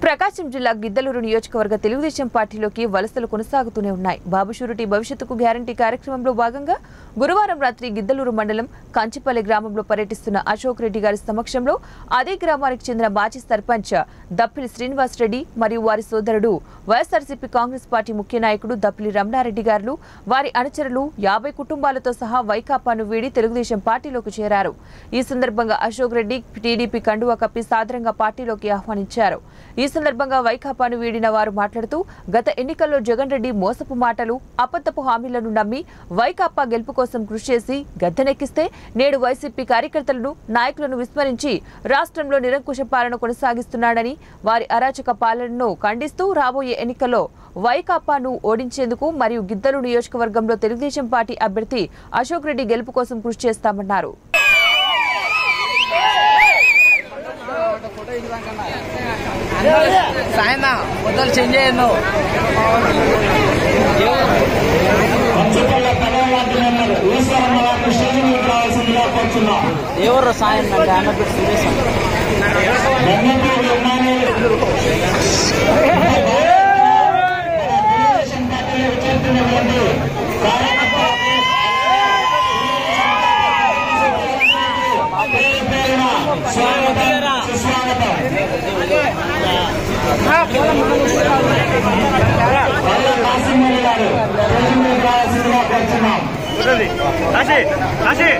ప్రకాశం జిల్లా గిద్దలూరు నియోజకవర్గ తెలుగుదేశం పార్టీలోకి వలసలు కొనసాగుతూనే ఉన్నాయి. బాబు షూరిటీ భవిష్యత్తుకు గ్యారంటీ కార్యక్రమంలో భాగంగా గురువారం రాత్రి గిద్దలూరు మండలం కంచిపల్లి గ్రామంలో పర్యటిస్తున్న అశోక్ రెడ్డి గారి సమక్షంలో అదే గ్రామానికి చెందిన మాజీ సర్పంచ్ దప్పిలి శ్రీనివాస్ రెడ్డి మరియు వారి సోదరుడు వైఎస్ఆర్సీపీ కాంగ్రెస్ పార్టీ ముఖ్య నాయకుడు దప్పిలి రమణారెడ్డి గారు వారి అనుచరులు 50 కుటుంబాలతో సహా వైకాపాను వీడి తెలుగుదేశం పార్టీలోకి చేరారు. ఈ సందర్భంగా అశోక్ రెడ్డి టీడీపీ కండువా కప్పి సాదరంగా పార్టీలోకి ఆహ్వానించారు. ఈ సందర్భంగా వైకాపాను వీడిన వారు మాట్లాడుతూ గత ఎన్నికల్లో జగన్ రెడ్డి మోసపు మాటలు అబద్ధపు హామీలను నమ్మి వైకాపా గెలుపు కోసం కృషి చేసి గద్దెనెక్కిస్తే నేడు వైసీపీ కార్యకర్తలను నాయకులను విస్మరించి రాష్ట్రంలో నిరంకుశ పాలన కొనసాగిస్తున్నాడని వారి అరాచక పాలనను ఖండిస్తూ రాబోయే ఎన్నికల్లో వైకాపాను ఓడించేందుకు మరియు గిద్దలూరు నియోజకవర్గంలో తెలుగుదేశం పార్టీ అభ్యర్థి అశోక్ రెడ్డి గెలుపు కోసం కృషి చేస్తామన్నారు. ఎవరు సాయం కాశీ